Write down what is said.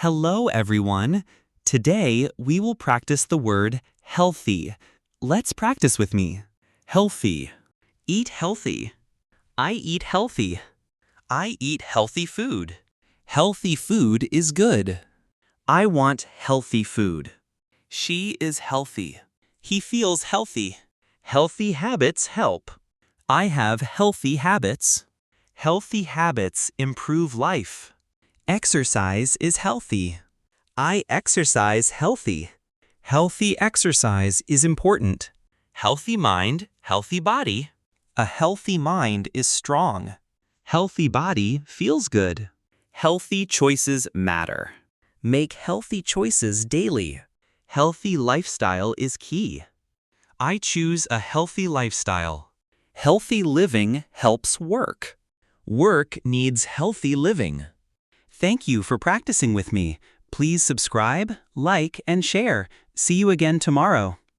Hello, everyone. Today, we will practice the word healthy. Let's practice with me. Healthy. Eat healthy. I eat healthy. I eat healthy food. Healthy food is good. I want healthy food. She is healthy. He feels healthy. Healthy habits help. I have healthy habits. Healthy habits improve life. Exercise is healthy. I exercise healthy. Healthy exercise is important. Healthy mind, healthy body. A healthy mind is strong. Healthy body feels good. Healthy choices matter. Make healthy choices daily. Healthy lifestyle is key. I choose a healthy lifestyle. Healthy living helps work. Work needs healthy living. Thank you for practicing with me. Please subscribe, like, and share. See you again tomorrow.